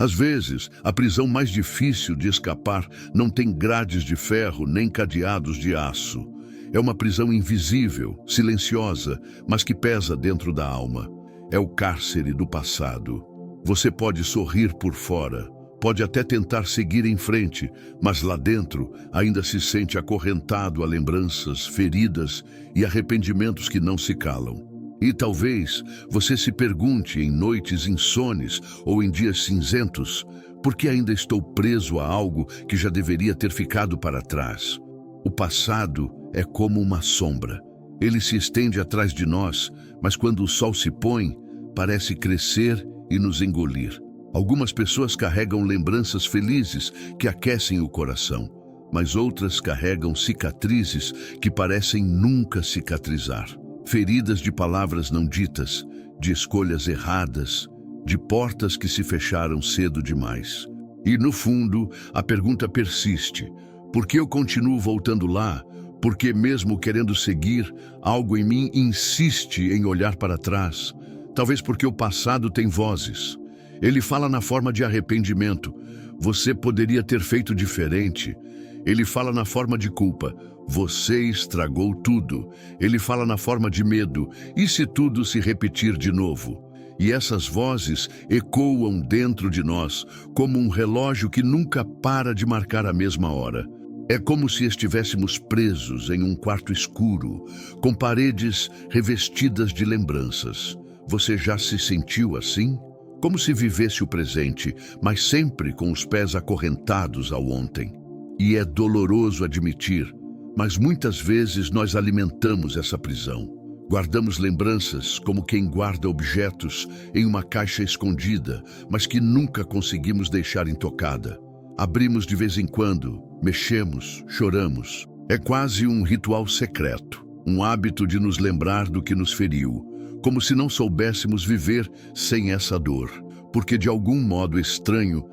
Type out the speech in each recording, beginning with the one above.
Às vezes, a prisão mais difícil de escapar não tem grades de ferro nem cadeados de aço. É uma prisão invisível, silenciosa, mas que pesa dentro da alma. É o cárcere do passado. Você pode sorrir por fora, pode até tentar seguir em frente, mas lá dentro ainda se sente acorrentado a lembranças, feridas e arrependimentos que não se calam. E talvez você se pergunte em noites insones ou em dias cinzentos, por que ainda estou preso a algo que já deveria ter ficado para trás? O passado é como uma sombra. Ele se estende atrás de nós, mas quando o sol se põe, parece crescer e nos engolir. Algumas pessoas carregam lembranças felizes que aquecem o coração, mas outras carregam cicatrizes que parecem nunca cicatrizar. Feridas de palavras não ditas, de escolhas erradas, de portas que se fecharam cedo demais. E no fundo, a pergunta persiste: por que eu continuo voltando lá? Porque mesmo querendo seguir, algo em mim insiste em olhar para trás. Talvez porque o passado tem vozes. Ele fala na forma de arrependimento. Você poderia ter feito diferente. Ele fala na forma de culpa. Você estragou tudo. Ele fala na forma de medo. E se tudo se repetir de novo? E essas vozes ecoam dentro de nós, como um relógio que nunca para de marcar a mesma hora. É como se estivéssemos presos em um quarto escuro, com paredes revestidas de lembranças. Você já se sentiu assim? Como se vivesse o presente, mas sempre com os pés acorrentados ao ontem. E é doloroso admitir, mas muitas vezes nós alimentamos essa prisão. Guardamos lembranças como quem guarda objetos em uma caixa escondida, mas que nunca conseguimos deixar intocada. Abrimos de vez em quando, mexemos, choramos. É quase um ritual secreto, um hábito de nos lembrar do que nos feriu, como se não soubéssemos viver sem essa dor, porque de algum modo estranho,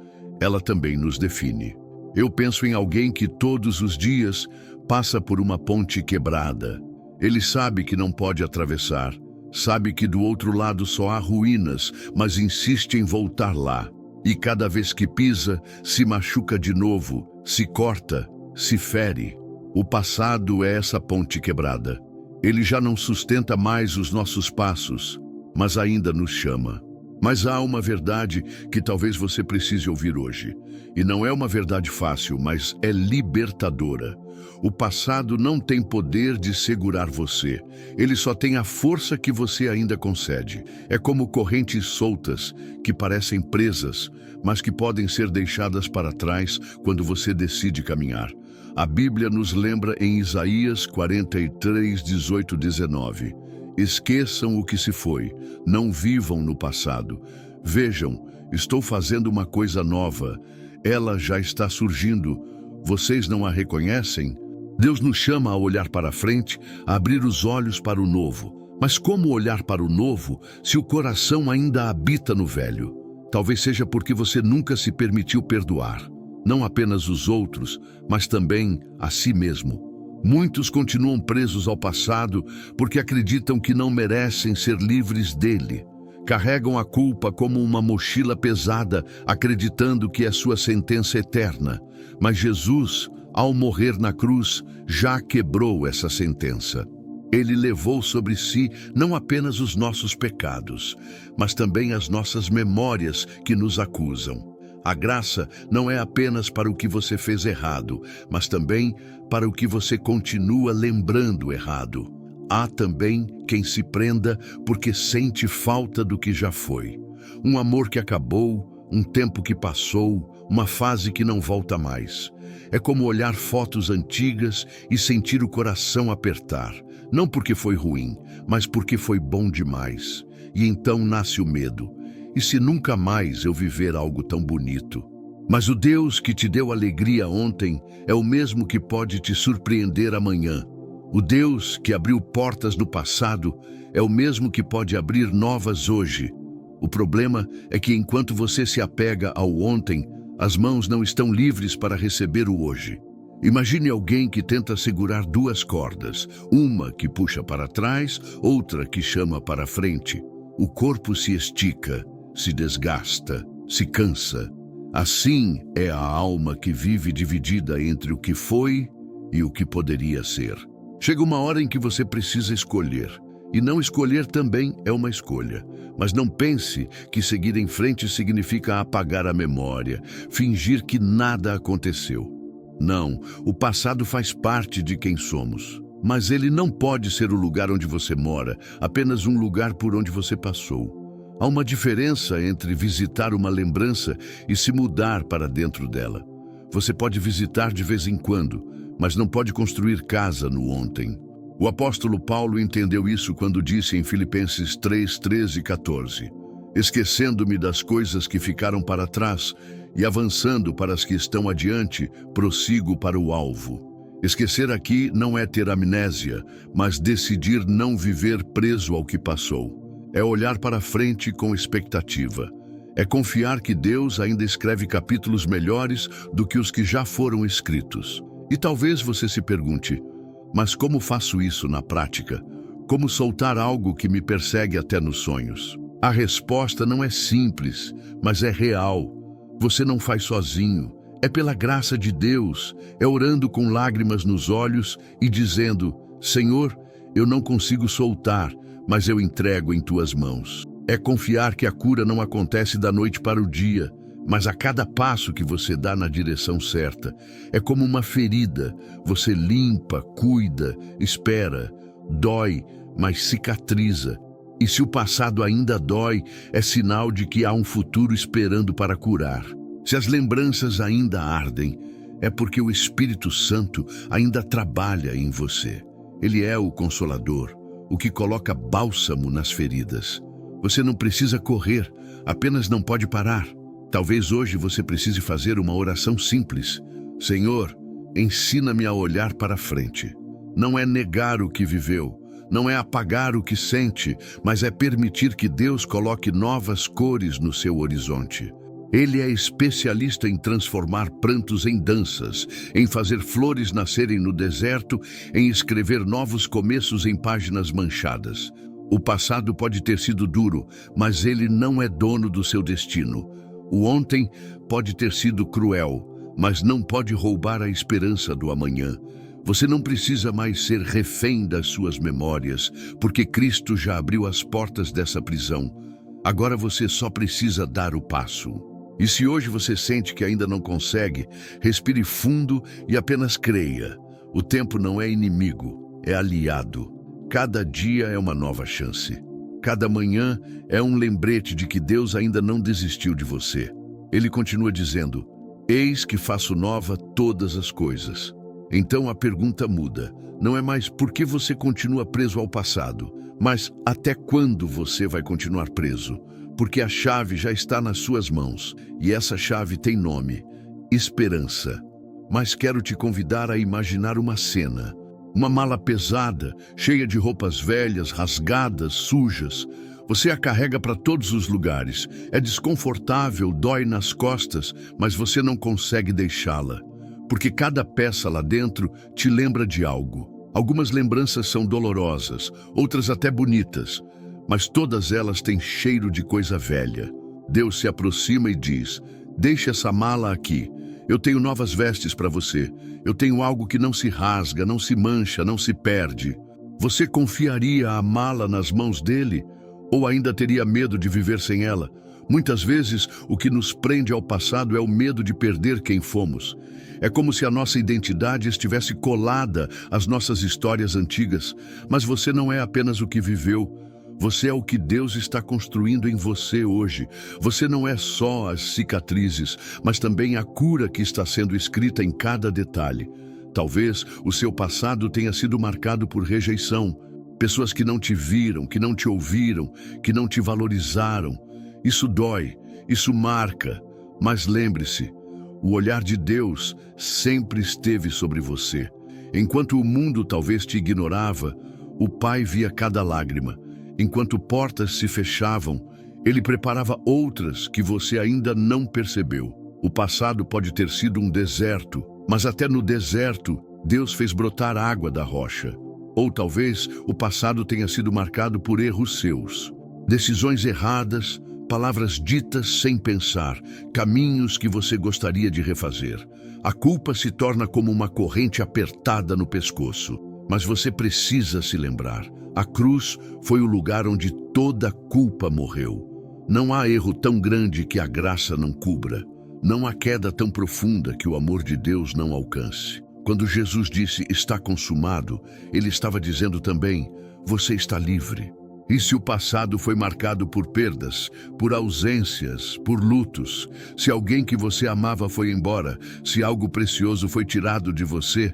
ela também nos define. Eu penso em alguém que todos os dias passa por uma ponte quebrada. Ele sabe que não pode atravessar, sabe que do outro lado só há ruínas, mas insiste em voltar lá. E cada vez que pisa, se machuca de novo, se corta, se fere. O passado é essa ponte quebrada. Ele já não sustenta mais os nossos passos, mas ainda nos chama. Mas há uma verdade que talvez você precise ouvir hoje. E não é uma verdade fácil, mas é libertadora. O passado não tem poder de segurar você. Ele só tem a força que você ainda concede. É como correntes soltas que parecem presas, mas que podem ser deixadas para trás quando você decide caminhar. A Bíblia nos lembra em Isaías 43, 18, 19. Esqueçam o que se foi, não vivam no passado. Vejam, estou fazendo uma coisa nova. Ela já está surgindo. Vocês não a reconhecem? Deus nos chama a olhar para frente, a abrir os olhos para o novo. Mas como olhar para o novo se o coração ainda habita no velho? Talvez seja porque você nunca se permitiu perdoar. Não apenas os outros, mas também a si mesmo. Muitos continuam presos ao passado porque acreditam que não merecem ser livres dele. Carregam a culpa como uma mochila pesada, acreditando que é sua sentença eterna. Mas Jesus, ao morrer na cruz, já quebrou essa sentença. Ele levou sobre si não apenas os nossos pecados, mas também as nossas memórias que nos acusam. A graça não é apenas para o que você fez errado, mas também para o que você continua lembrando errado. Há também quem se prenda porque sente falta do que já foi. Um amor que acabou, um tempo que passou, uma fase que não volta mais. É como olhar fotos antigas e sentir o coração apertar. Não porque foi ruim, mas porque foi bom demais. E então nasce o medo. E se nunca mais eu viver algo tão bonito? Mas o Deus que te deu alegria ontem é o mesmo que pode te surpreender amanhã. O Deus que abriu portas no passado é o mesmo que pode abrir novas hoje. O problema é que enquanto você se apega ao ontem, as mãos não estão livres para receber o hoje. Imagine alguém que tenta segurar duas cordas, uma que puxa para trás, outra que chama para frente. O corpo se estica, se desgasta, se cansa, Assim é a alma que vive dividida entre o que foi e o que poderia ser. Chega uma hora em que você precisa escolher. E não escolher também é uma escolha. Mas não pense que seguir em frente significa apagar a memória, fingir que nada aconteceu. Não, o passado faz parte de quem somos. Mas ele não pode ser o lugar onde você mora, apenas um lugar por onde você passou. Há uma diferença entre visitar uma lembrança e se mudar para dentro dela. Você pode visitar de vez em quando, mas não pode construir casa no ontem. O apóstolo Paulo entendeu isso quando disse em Filipenses 3, 13 e 14: esquecendo-me das coisas que ficaram para trás e avançando para as que estão adiante, prossigo para o alvo. Esquecer aqui não é ter amnésia, mas decidir não viver preso ao que passou. É olhar para frente com expectativa. É confiar que Deus ainda escreve capítulos melhores do que os que já foram escritos. E talvez você se pergunte: mas como faço isso na prática? Como soltar algo que me persegue até nos sonhos? A resposta não é simples, mas é real. Você não faz sozinho. É pela graça de Deus, é orando com lágrimas nos olhos e dizendo: Senhor, eu não consigo soltar, mas eu entrego em tuas mãos. É confiar que a cura não acontece da noite para o dia, mas a cada passo que você dá na direção certa. É como uma ferida, você limpa, cuida, espera, dói, mas cicatriza. E se o passado ainda dói, é sinal de que há um futuro esperando para curar. Se as lembranças ainda ardem, é porque o Espírito Santo ainda trabalha em você. Ele é o Consolador, o que coloca bálsamo nas feridas. Você não precisa correr, apenas não pode parar. Talvez hoje você precise fazer uma oração simples. Senhor, ensina-me a olhar para frente. Não é negar o que viveu, não é apagar o que sente, mas é permitir que Deus coloque novas cores no seu horizonte. Ele é especialista em transformar prantos em danças, em fazer flores nascerem no deserto, em escrever novos começos em páginas manchadas. O passado pode ter sido duro, mas ele não é dono do seu destino. O ontem pode ter sido cruel, mas não pode roubar a esperança do amanhã. Você não precisa mais ser refém das suas memórias, porque Cristo já abriu as portas dessa prisão. Agora você só precisa dar o passo. E se hoje você sente que ainda não consegue, respire fundo e apenas creia. O tempo não é inimigo, é aliado. Cada dia é uma nova chance. Cada manhã é um lembrete de que Deus ainda não desistiu de você. Ele continua dizendo: eis que faço nova todas as coisas. Então a pergunta muda. Não é mais por que você continua preso ao passado, mas até quando você vai continuar preso? Porque a chave já está nas suas mãos, e essa chave tem nome: esperança. Mas quero te convidar a imaginar uma cena. Uma mala pesada, cheia de roupas velhas, rasgadas, sujas. Você a carrega para todos os lugares. É desconfortável, dói nas costas, mas você não consegue deixá-la. Porque cada peça lá dentro te lembra de algo. Algumas lembranças são dolorosas, outras até bonitas, mas todas elas têm cheiro de coisa velha. Deus se aproxima e diz: deixe essa mala aqui. Eu tenho novas vestes para você. Eu tenho algo que não se rasga, não se mancha, não se perde. Você confiaria a mala nas mãos dele? Ou ainda teria medo de viver sem ela? Muitas vezes, o que nos prende ao passado é o medo de perder quem fomos. É como se a nossa identidade estivesse colada às nossas histórias antigas. Mas você não é apenas o que viveu. Você é o que Deus está construindo em você hoje. Você não é só as cicatrizes, mas também a cura que está sendo escrita em cada detalhe. Talvez o seu passado tenha sido marcado por rejeição. Pessoas que não te viram, que não te ouviram, que não te valorizaram. Isso dói, isso marca. Mas lembre-se, o olhar de Deus sempre esteve sobre você. Enquanto o mundo talvez te ignorava, o Pai via cada lágrima. Enquanto portas se fechavam, ele preparava outras que você ainda não percebeu. O passado pode ter sido um deserto, mas até no deserto, Deus fez brotar água da rocha. Ou talvez o passado tenha sido marcado por erros seus. Decisões erradas, palavras ditas sem pensar, caminhos que você gostaria de refazer. A culpa se torna como uma corrente apertada no pescoço. Mas você precisa se lembrar, a cruz foi o lugar onde toda culpa morreu. Não há erro tão grande que a graça não cubra. Não há queda tão profunda que o amor de Deus não alcance. Quando Jesus disse, está consumado, ele estava dizendo também, você está livre. E se o passado foi marcado por perdas, por ausências, por lutos, se alguém que você amava foi embora, se algo precioso foi tirado de você,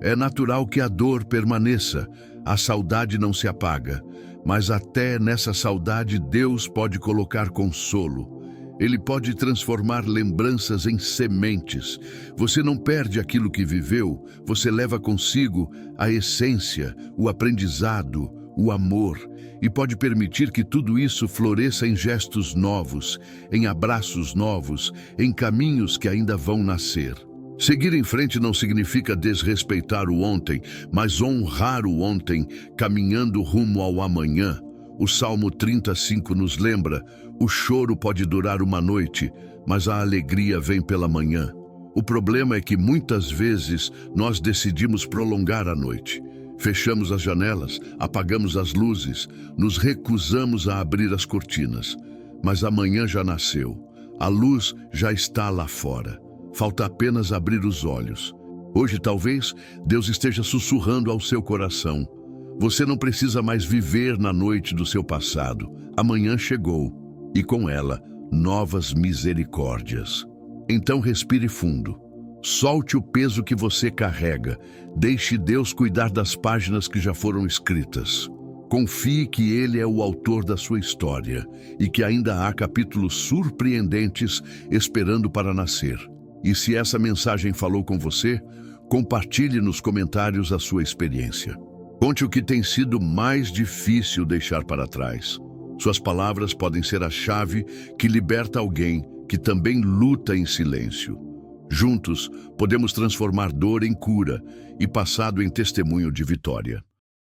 é natural que a dor permaneça, a saudade não se apaga, mas até nessa saudade Deus pode colocar consolo. Ele pode transformar lembranças em sementes. Você não perde aquilo que viveu, você leva consigo a essência, o aprendizado, o amor, e pode permitir que tudo isso floresça em gestos novos, em abraços novos, em caminhos que ainda vão nascer. Seguir em frente não significa desrespeitar o ontem, mas honrar o ontem, caminhando rumo ao amanhã. O Salmo 35 nos lembra, o choro pode durar uma noite, mas a alegria vem pela manhã. O problema é que muitas vezes nós decidimos prolongar a noite. Fechamos as janelas, apagamos as luzes, nos recusamos a abrir as cortinas. Mas amanhã já nasceu, a luz já está lá fora. Falta apenas abrir os olhos. Hoje talvez Deus esteja sussurrando ao seu coração. Você não precisa mais viver na noite do seu passado. Amanhã chegou, e com ela, novas misericórdias. Então respire fundo. Solte o peso que você carrega. Deixe Deus cuidar das páginas que já foram escritas. Confie que Ele é o autor da sua história e que ainda há capítulos surpreendentes esperando para nascer. E se essa mensagem falou com você, compartilhe nos comentários a sua experiência. Conte o que tem sido mais difícil deixar para trás. Suas palavras podem ser a chave que liberta alguém que também luta em silêncio. Juntos, podemos transformar dor em cura e passado em testemunho de vitória.